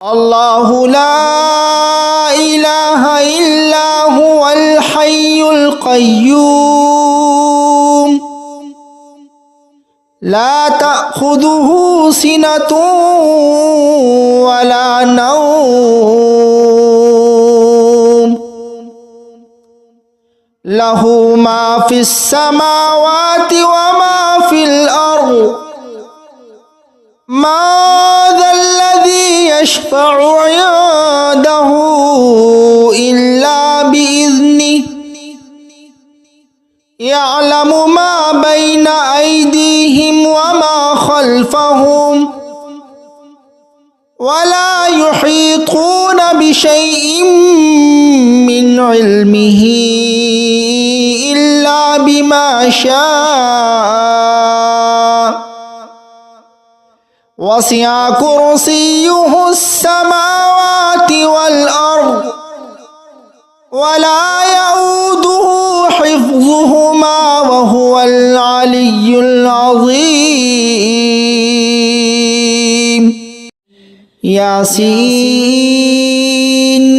الله لا إله إلا هو الحي القيوم لا تأخذه سنة ولا نوم له ما في السماوات وما في الأرض ما ذا الذي يشفع عنده إلا بإذنه يعلم ما بين أيديهم وما خلفهم ولا يحيطون بشيء من علمه إلا بما شاء وسع كرسيه السماوات والأرض ولا يؤوده حفظهما وهو العلي العظيم ياسين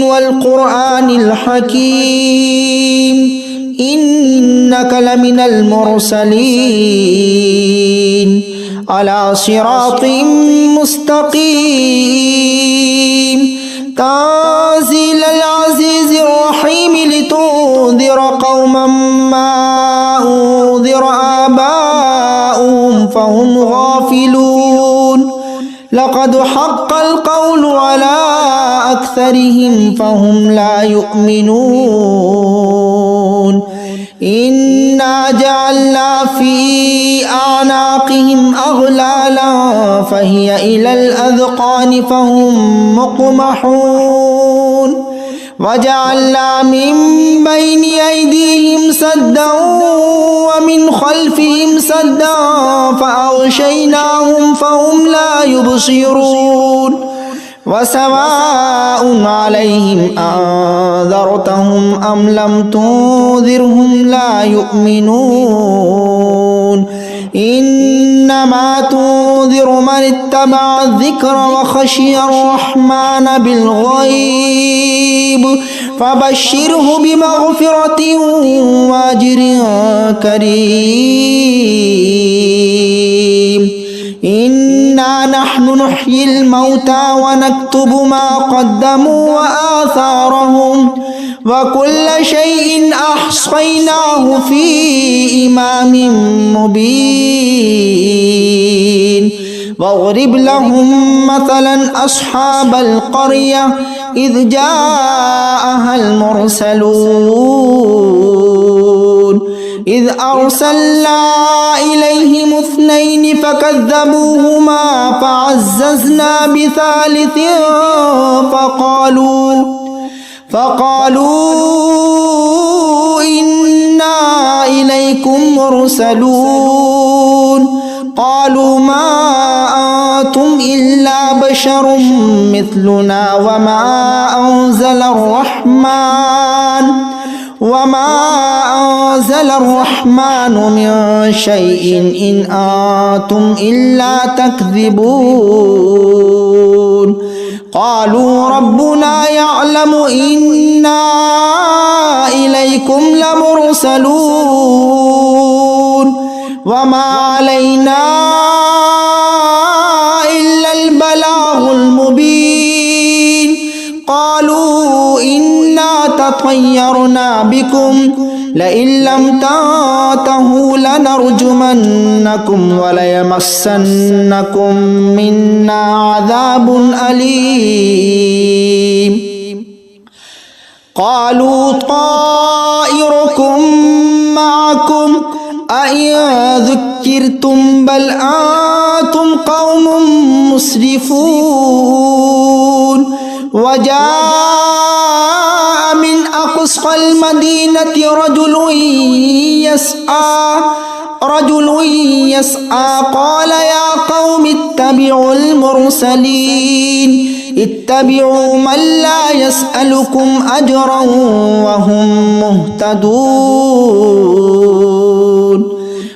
والقرآن الحكيم إنك لمن المرسلين على صراط مستقيم تنزيل العزيز الرحيم لتنذر قوما ما أنذر آباؤهم فهم غافلون لقد حق القول على أكثرهم فهم لا يؤمنون إنا جعلنا في أعناقهم أغلالا فهي إلى الأذقان فهم مقمحون وجعلنا من بين أيديهم سدا ومن خلفهم سدا فأغشيناهم فهم لا يبصرون وسواء عليهم أنذرتهم أم لم تنذرهم لا يؤمنون إنما تنذر من اتبع الذكر وخشي الرحمن بالغيب فبشره بمغفرة وأجر كريم إنا نحن نحيي الموتى ونكتب ما قدموا وآثارهم وكل شيء أحصيناه في إمام مبين واضرب لهم مثلا أصحاب القرية إذ جاءها المرسلون إذ أرسلنا إليهم اثنين فكذبوهما فعززنا بثالث فقالوا إنا إليكم مرسلون قالوا ما أنتم إلا بشر مثلنا وما أنزل الرحمن من شيء إن أنتم إلا تكذبون قالوا ربنا يعلم إنا إليكم لمرسلون وما علينا إلا البلاغ المبين قالوا إنا تطيرنا بكم لئن لم تنتهوا لنرجمنكم وليمسنكم منا عذاب أليم قالوا طائركم معكم أئن ذكرتم بل أنتم قوم مسرفون وجاء من أقصى المدينة رجل يسعى قال يا قوم اتبعوا المرسلين اتبعوا من لا يسألكم أجرا وهم مهتدون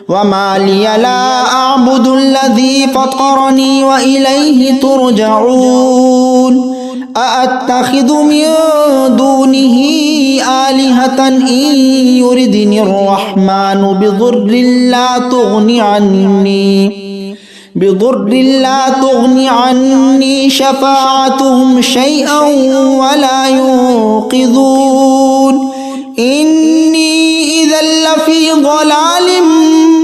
وما لي لا أعبد الذي فطرني وإليه ترجعون أأتخذ من دونه آلهة إن يردني الرحمن بضر لا تغني عني شفاعتهم شيئا ولا ينقذون إني إذا لفي ضلال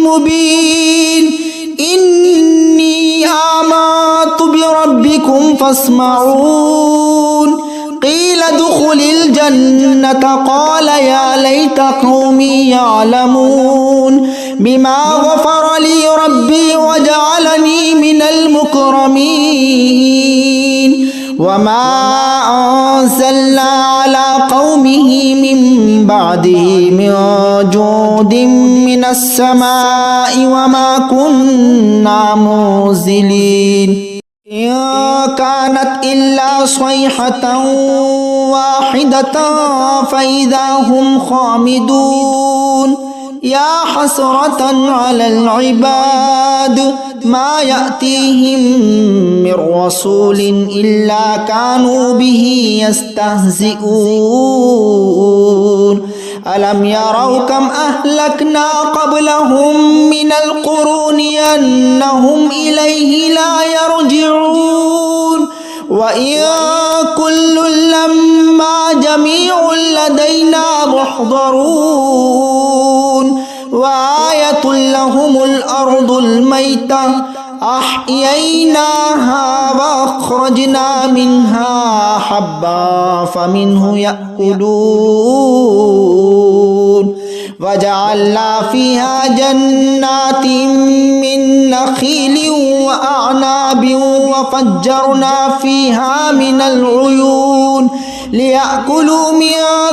مبين إني آمنت بربكم فاسمعون قيل ادخل الجنة قال يا ليت قومي يعلمون بما غفر لي ربي وجعلني من المكرمين وما أنزلنا على قومه من بعده من جود من السماء وما كنا منزلين إن كانت إلا صيحة واحدة فإذا هم خامدون يا حسرة على العباد ما يأتيهم من رسول إلا كانوا به يستهزئون ألم يروا كم أهلكنا قبلهم من القرون أنهم إليه لا يرجعون وإن كل لما جميع لدينا محضرون وآية لهم الأرض الميتة أحييناها وأخرجنا منها حبا فمنه يأكلون وجعلنا فيها جنات من نخيل وأعناب وفجرنا فيها من العيون ليأكلوا من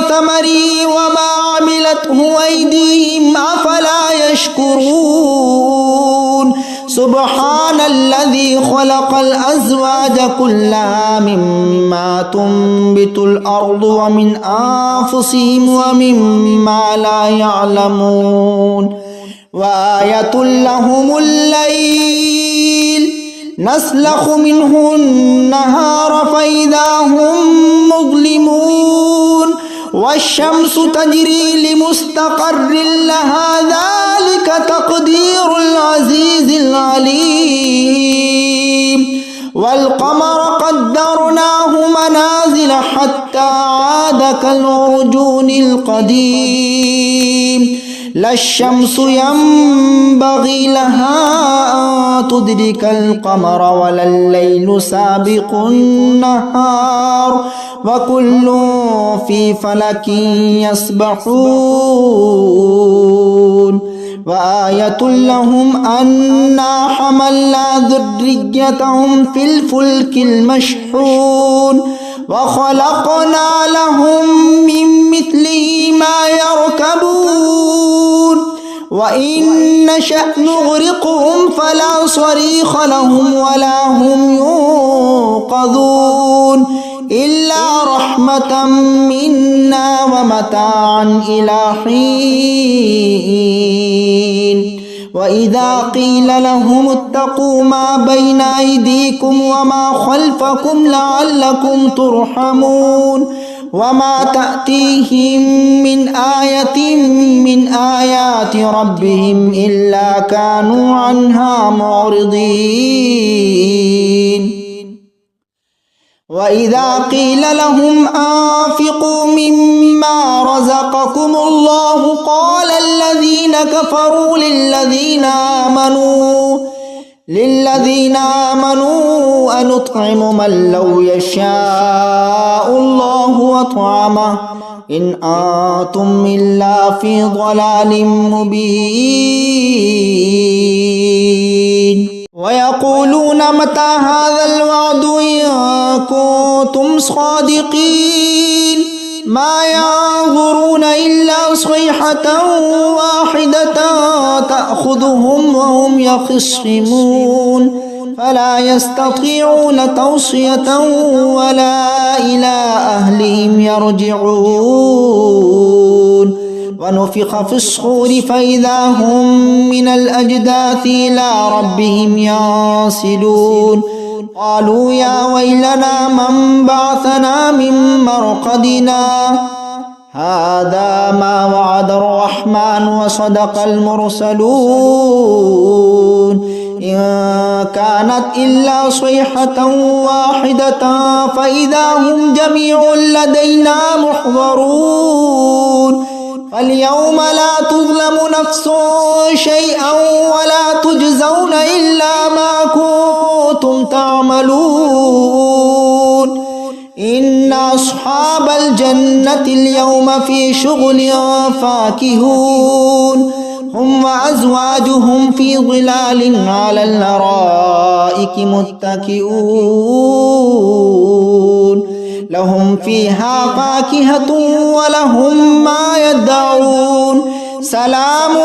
ثمره وما عملته أيديهم أفلا يشكرون سبحان الذي خلق الأزواج كلها مما تنبت الأرض ومن أنفسهم ومما لا يعلمون وآية لهم الليل نسلخ منه النهار فإذا هم مظلمون والشمس تجري لمستقر لها ذلك تقدير العزيز العليم والقمر قدرناه منازل حتى عاد كالعرجون القديم لا الشمس ينبغي لها أن تدرك القمر ولا الليل سابق النهار وكل في فلك يسبحون وآية لهم أنا حملنا ذريتهم في الفلك المشحون وخلقنا لهم من مثله ما يركبون وإن نشأ نغرقهم فلا صريخ لهم ولا هم ينقذون إلا رحمة منا ومتاعا إلى حين وإذا قيل لهم اتقوا ما بين أيديكم وما خلفكم لعلكم ترحمون وما تأتيهم من آية من آيات ربهم إلا كانوا عنها معرضين وإذا قيل لهم أنفقوا مما رزقكم الله قال الذين كفروا للذين آمنوا أنطعم من لو يشاء الله أطعمه إن أنتم إلا في ضلال مبين ويقولون متى هذا الوعد إن كنتم صادقين ما ينظرون إلا صيحة واحدة تأخذهم وهم يخصمون فلا يستطيعون توصية ولا إلى أهلهم يرجعون ونفخ في الصور فإذا هم من الأجداث إلى ربهم ينسلون قالوا يا ويلنا من بعثنا من مرقدنا هذا ما وعد الرحمن وصدق المرسلون إن كانت إلا صيحة واحدة فإذا هم جميع لدينا محضرون فاليوم لا تظلم نفس شيئا ولا تجزون إلا ما كنتم تعملون إن أصحاب الجنة اليوم في شغل فاكهون هم وأزواجهم في ظلال على الأرائك متكئون لهم فيها فاكهة ولهم ما يدعون سلام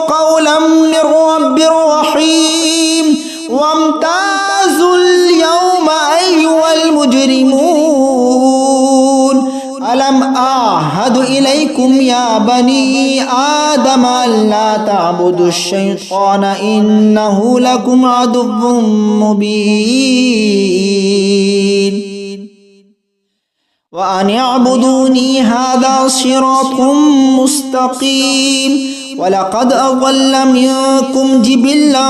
قولا من رب رحيم وامتازوا اليوم أيها المجرمون ألم أعهد إليكم يا بني آدم ألا تعبدوا الشيطان إنه لكم عدو مبين وأن اعبدوني هذا صراط مستقيم ولقد أضل منكم جبلا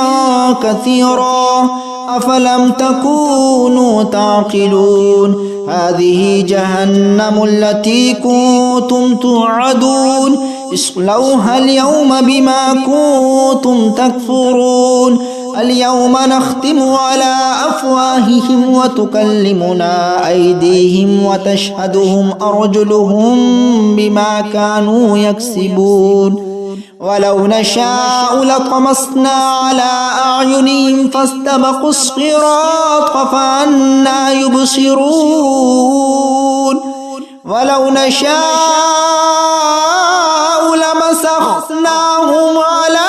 كثيرا أفلم تكونوا تعقلون هذه جهنم التي كنتم توعدون اصلوها اليوم بما كنتم تكفرون اليوم نختم على أفواههم وتكلمنا أيديهم وتشهدهم أرجلهم بما كانوا يكسبون ولو نشاء لطمسنا على أعينهم فاستبقوا الصراط فأنى يبصرون ولو نشاء لمسخناهم على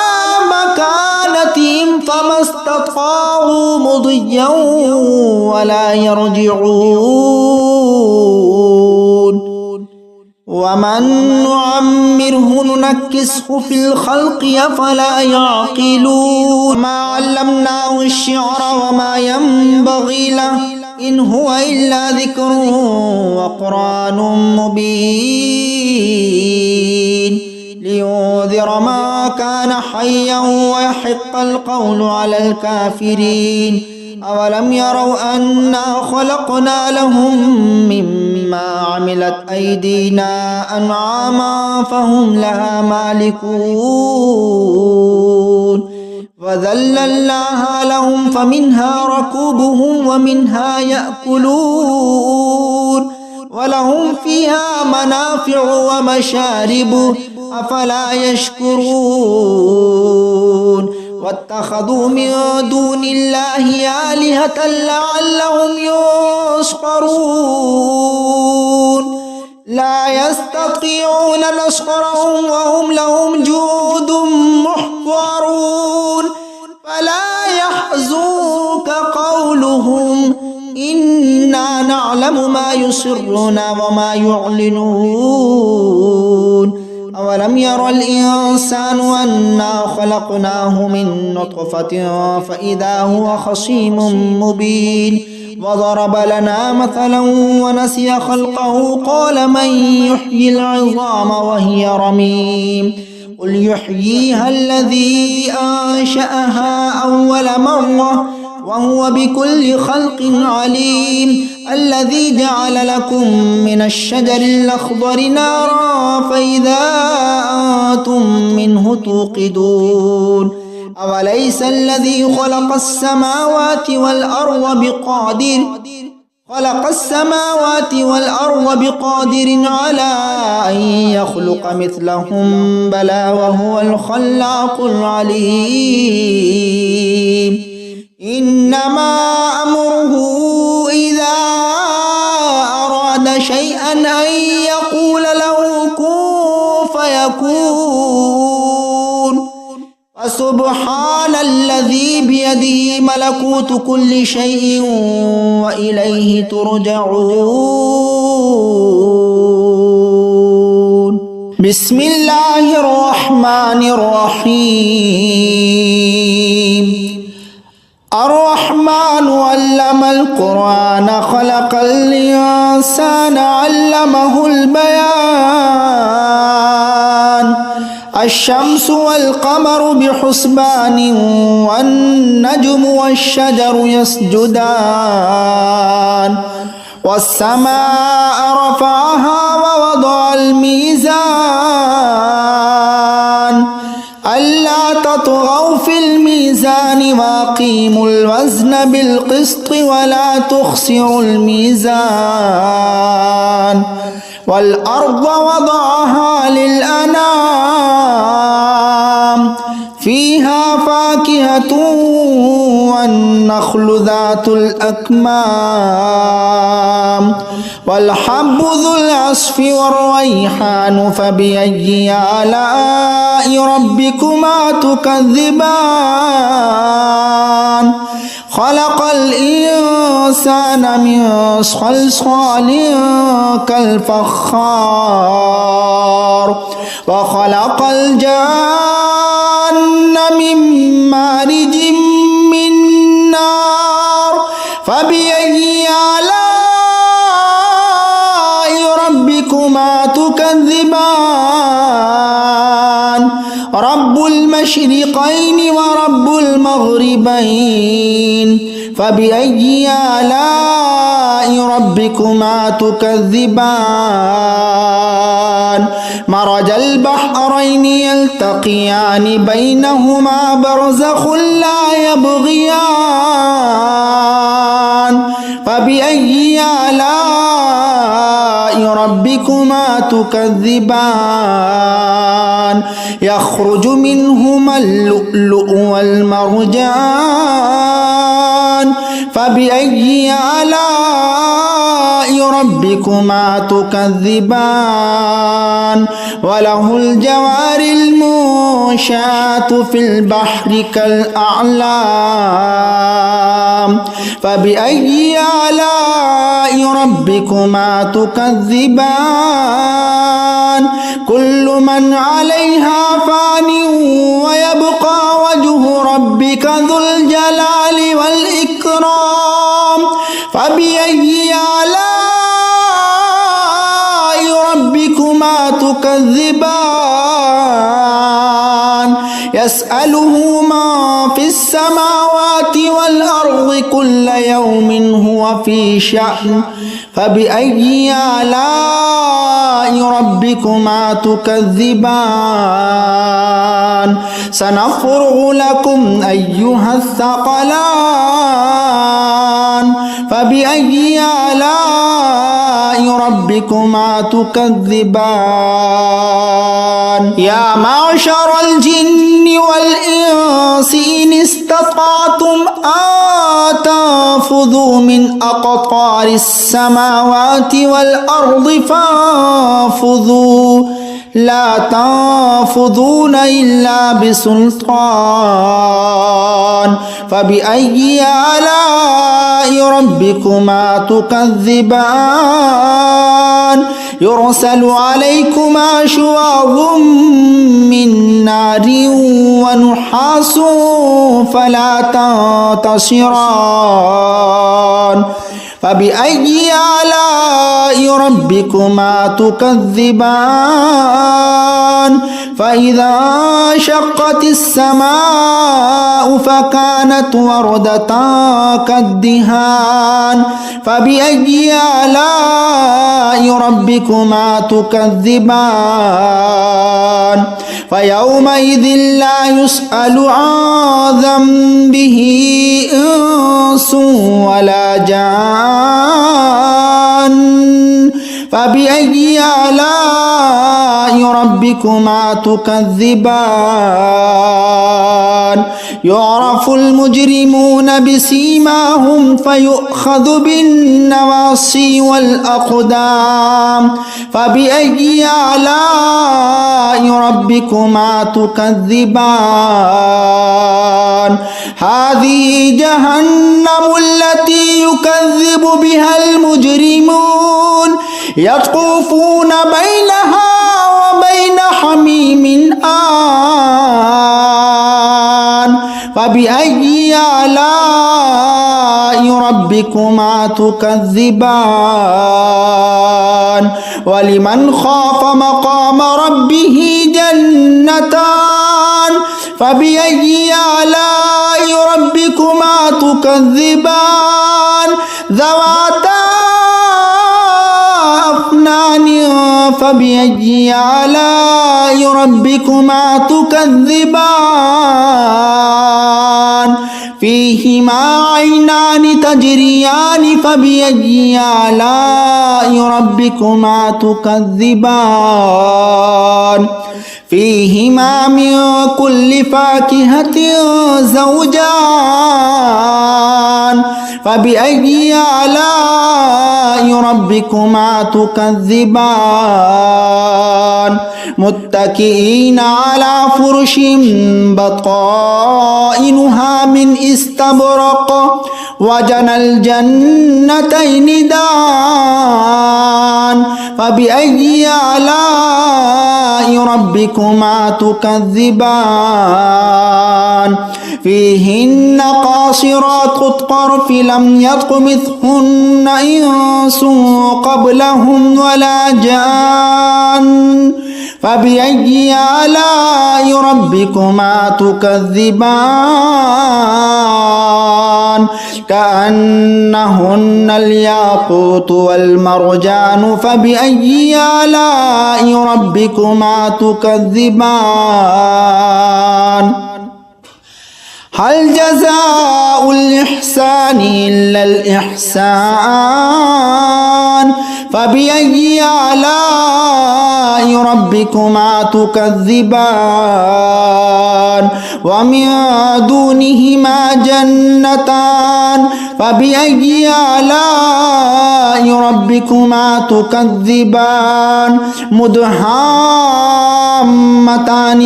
مكانتهم فما استطاعوا مضيا ولا يرجعون ومن نعمره ننكسه في الخلق أفلا يعقلون ما علمناه الشعر وما ينبغي له إن هو إلا ذكر وقرآن مبين لينذر ما كان حيا ويحق القول على الكافرين أولم يروا أنا خلقنا لهم مما عملت أيدينا أنعاما فهم لها مالكون وذللناها لهم فمنها ركوبهم ومنها يأكلون ولهم فيها منافع ومشارب أفلا يشكرون واتخذوا من دون الله آلهة لعلهم ينصرون لا يستطيعون نصرهم وهم لهم جند محضرون فلا يحزنك قولهم إنا نعلم ما يسرون وما يعلنون أولم ير الإنسان أنا خلقناه من نطفة فإذا هو خصيم مبين وضرب لنا مثلا ونسي خلقه قال من يحيي العظام وهي رميم قل يحييها الذي أنشأها أول مرة وهو بكل خلق عليم الذي جعل لكم من الشجر الأخضر نارا فإذا أنتم منه توقدون أوليس الذي خلق السماوات والأرض بقادر على أن يخلق مثلهم بلى وهو الخلاق العليم إنما أمره إذا أراد شيئا أن يقول له كن فيكون فسبحان الذي بيده ملكوت كل شيء وإليه ترجعون بسم الله الرحمن الرحيم الرحمن علم القرآن خلق الإنسان علمه البيان الشمس والقمر بحسبان والنجم والشجر يسجدان والسماء رفعها ووضع الميزان ألا تطغوا في الميزان وأقيموا الوزن بالقسط ولا تخسروا الميزان والأرض وضعها للأنام فيها فاكهة والنخل ذات الأكمام والحب ذو العصف والريحان فبأي آلاء ربكما تكذبان خلق الإنسان من صلصال كالفخار وخلق الجان من مارج من نار فبأي آلاء ربكما تكذبان رب المشرقين ورب المغربين فبأي آلاء ربكما تكذبان مرج البحرين يلتقيان بينهما برزخ لا يبغيان فبأي آلاء ربكما تكذبان يخرج منهما اللؤلؤ والمرجان فبأي آلاء ربكما تكذبان وله الجوار المنشآت في البحر كالأعلام فبأي آلاء ربكما تكذبان كل من عليها فان ويبقى وجه ربك ذو الجلال والإكرام فبأي آلاء ربكما تكذبان يسأله ما في السماوات والأرض كل يوم هو في شأن فبأي آلاء ربكما تكذبان سنفرغ لكم أيها الثقلان فبأي آلاء ربكما تكذبان يا معشر الجن والإنس إن استطعتم أن تنفذوا من أقطار السماوات والأرض فانفذوا لا تنفذون إلا بسلطان فبأي آلاء ربكما تكذبان يرسل عليكما شواظ من نار ونحاس فلا تنتصران فبأي آلاء ربكما تكذبان فإذا شقت السماء فكانت وردة كالدهان فبأي آلاء ربكما تكذبان فيومئذ لا يسأل عن ذنبه إنس ولا جان فبأي آلاء ربكما تكذبان يعرف المجرمون بسيماهم فيؤخذ بالنواصي والأقدام فبأي آلاء ربكما تكذبان هذه جهنم التي يكذب بها المجرمون يطوفون بينها وبين حميم آن فبأي آلاء ربكما تكذبان ولمن خاف مقام ربه جنتان فبأي آلاء ربكما تكذبان ذواتا أفنان فبأي آلاء ربكما تكذبان فيهما عينان تجريان فبأي آلاء ربكما تكذبان فيهما من كل فاكهة زوجان فبأي آلاء ربكما تكذبان متكئين على فرش بطائنها من استبرق وجنى الجنتين دان فبأي آلاء ربكما تكذبان فيهن قاصرات الطرف لم يطمثهن إنس قبلهم ولا جان فبأي آلاء ربكما تكذبان كأنهن الياقوت والمرجان فبأي آلاء ربكما تكذبان هل جزاء الإحسان إلا الإحسان فبأي آلاء ربكما تكذبان ومن دونهما جنتان فبأي آلاء ربكما تكذبان مدهامتان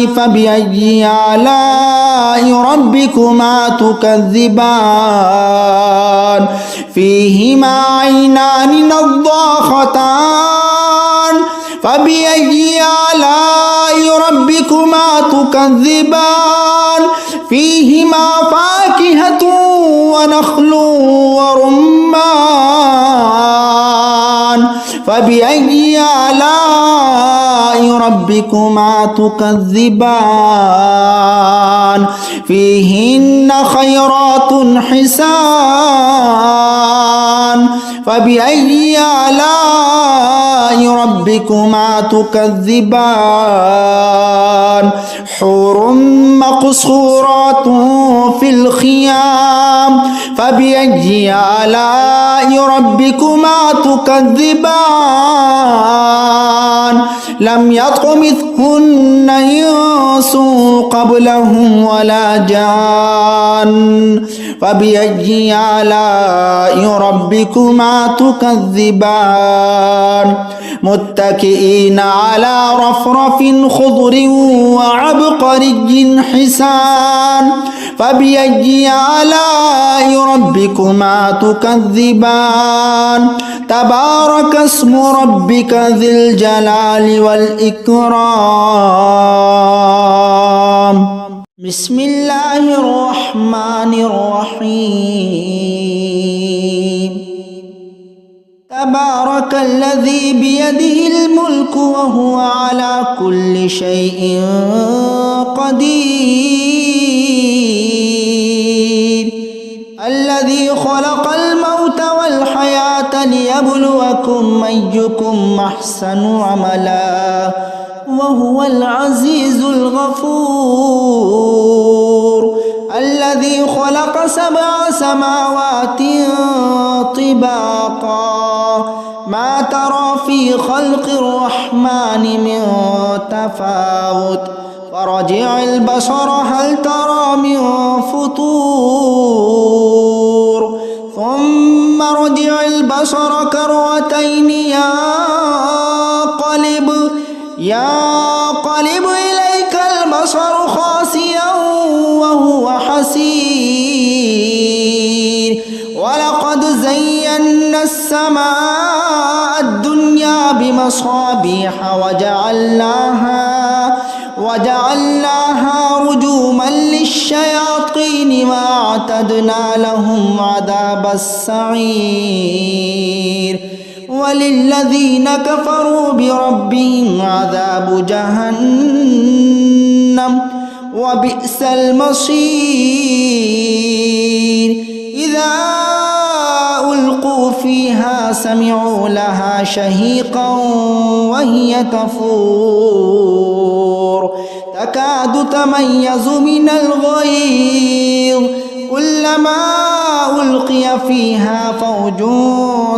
فبأي آلاء ربكما تكذبان فيهما عينان نضاختان فبأي آلاء ربكما تكذبان فيهما فاكهة ونخل ورمان فبأي آلاء ربكما تكذبان فيهن خيرات حسان فبأي آلاء ربكما تكذبان حور مقصورات في الخيام فبأي آلاء ربكما تكذبان لم يطمثهن إنس قبلهم ولا جان فبأي آلاء ربكما تكذبان متكئين على رفرف خضر وعبقري حسان فبأي آلاء ربكما تكذبان تبارك اسم ربك ذي الجلال والإكرام بسم الله الرحمن الرحيم تبارك الذي بيده الملك وهو على كل شيء قدير الذي خلق الموت والحياة ليبلوكم أيكم أحسن عملا وهو العزيز الغفور الذي خلق 7 سماوات طباقا ما ترى في خلق الرحمن من تفاوت فرجع البصر هل ترى من فطور ثم رجع البصر كرتين ينقلب إليك البصر خاسئا وهو حسير ولقد زينا السماء الدنيا بمصابيح وجعلناها رجوما للشياطين وأعتدنا لهم عذاب السعير وللذين كفروا بربهم عذاب جهنم وبئس المصير إذا ألقوا فيها سمعوا لها شهيقا وهي تفور تكاد تميز من الغيظ كلما ألقي فيها فوج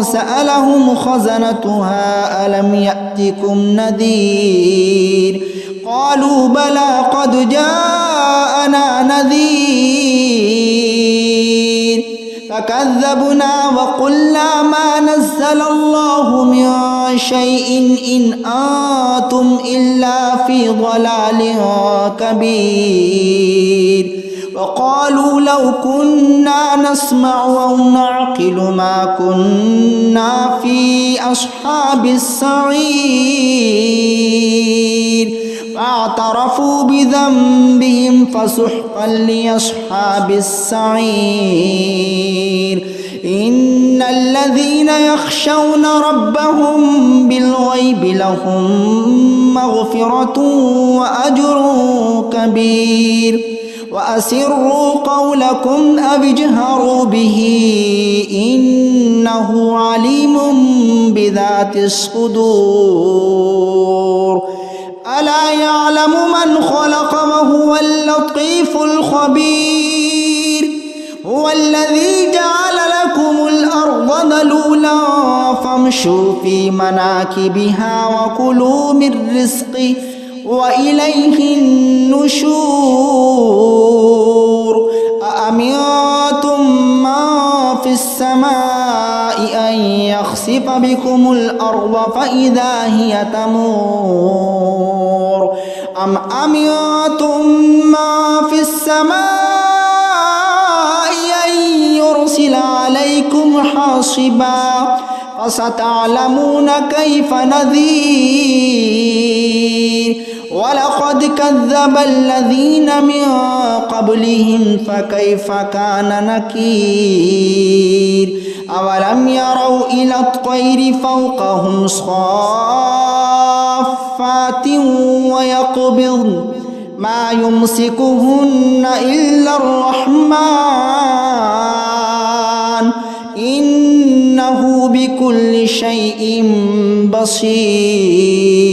سألهم خزنتها ألم يأتكم نذير قالوا بلى قد جاءنا نذير فكذبنا وقلنا ما نزل الله من شيء إن أنتم إلا في ضلال كبير وقالوا لو كنا نسمع أو نعقل ما كنا في أصحاب السعير فاعترفوا بذنبهم فسحقا لأصحاب السعير إن الذين يخشون ربهم بالغيب لهم مغفرة وأجر كبير وأسروا قولكم أو اجهروا به إنه عليم بذات الصدور ألا يعلم من خلق وهو اللطيف الخبير هو الذي جعل لكم الأرض ذلولا فامشوا في مناكبها وكلوا من رزقه وإليه النشور أأمنتم من في السماء أن يخسف بكم الأرض فإذا هي تمور أم أمنتم من في السماء أن يرسل عليكم حاصبا فستعلمون كيف نذير ولقد كذب الذين من قبلهم فكيف كان نكير أولم يروا إلى الطير فوقهم صافات ويقبضن ما يمسكهن إلا الرحمن إنه بكل شيء بصير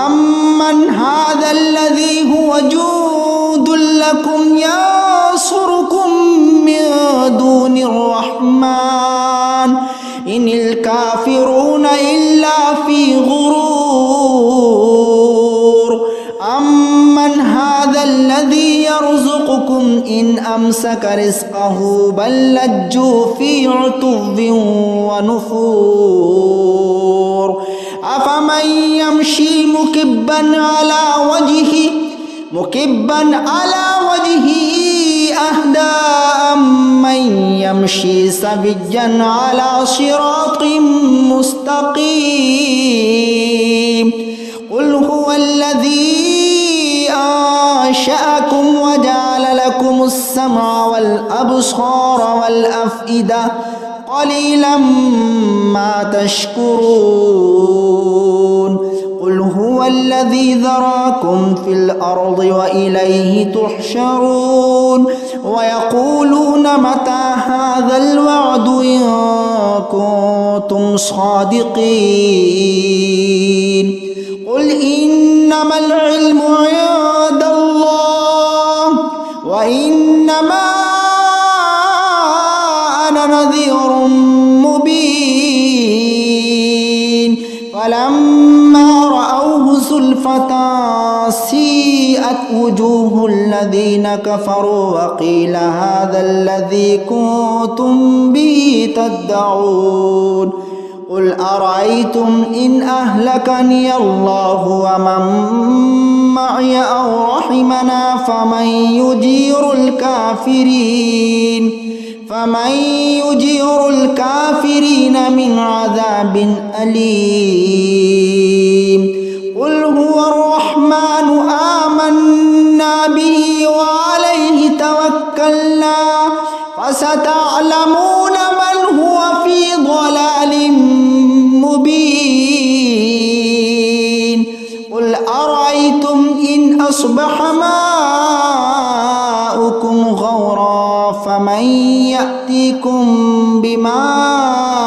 أمن هذا الذي هو جند لكم ينصركم من دون الرحمن إن الكافرون إلا في غرور أمن هذا الذي يرزقكم إن أمسك رزقه بل لجوا في عتو ونفور أفمن يمشي مكبا على وجهه أهدى أمن يمشي سويا على صراط مستقيم قل هو الذي أنشأكم وجعل لكم السمع والأبصار والأفئدة قليلا ما تشكرون قل هو الذي ذراكم في الأرض وإليه تحشرون ويقولون متى هذا الوعد إن كنتم صادقين قل إنما العلم عند الله وإنما أنا نذير مبين فلما رأوه زلفة سيئت وجوه الذين كفروا وقيل هذا الذي كنتم به تدعون قل أرأيتم إن أهلكني الله ومن معي أو رحمنا فمن يجير الكافرين من عذاب أليم قل هو الرحمن فستعلمون من هو في ضلال مبين قل أرأيتم إن أصبح ماؤكم غورا فمن يأتيكم بماء